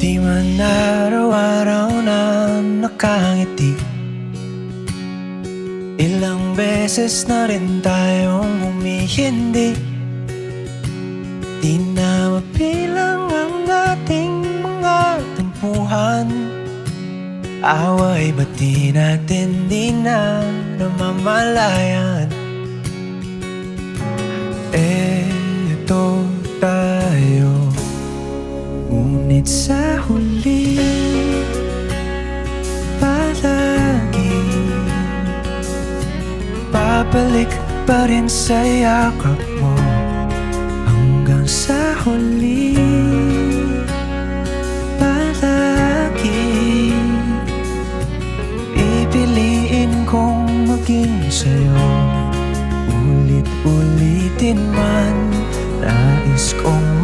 Di man araw-araw na nakangiti, ilang beses na rin tayong humihindi. Di na mapilang ang ating mga tampuhan. Away ba't di natin di na namamalayan? Eto tayo, ngunit sa huli palagi babalik pa rin sa yakap mo hanggang sa huli.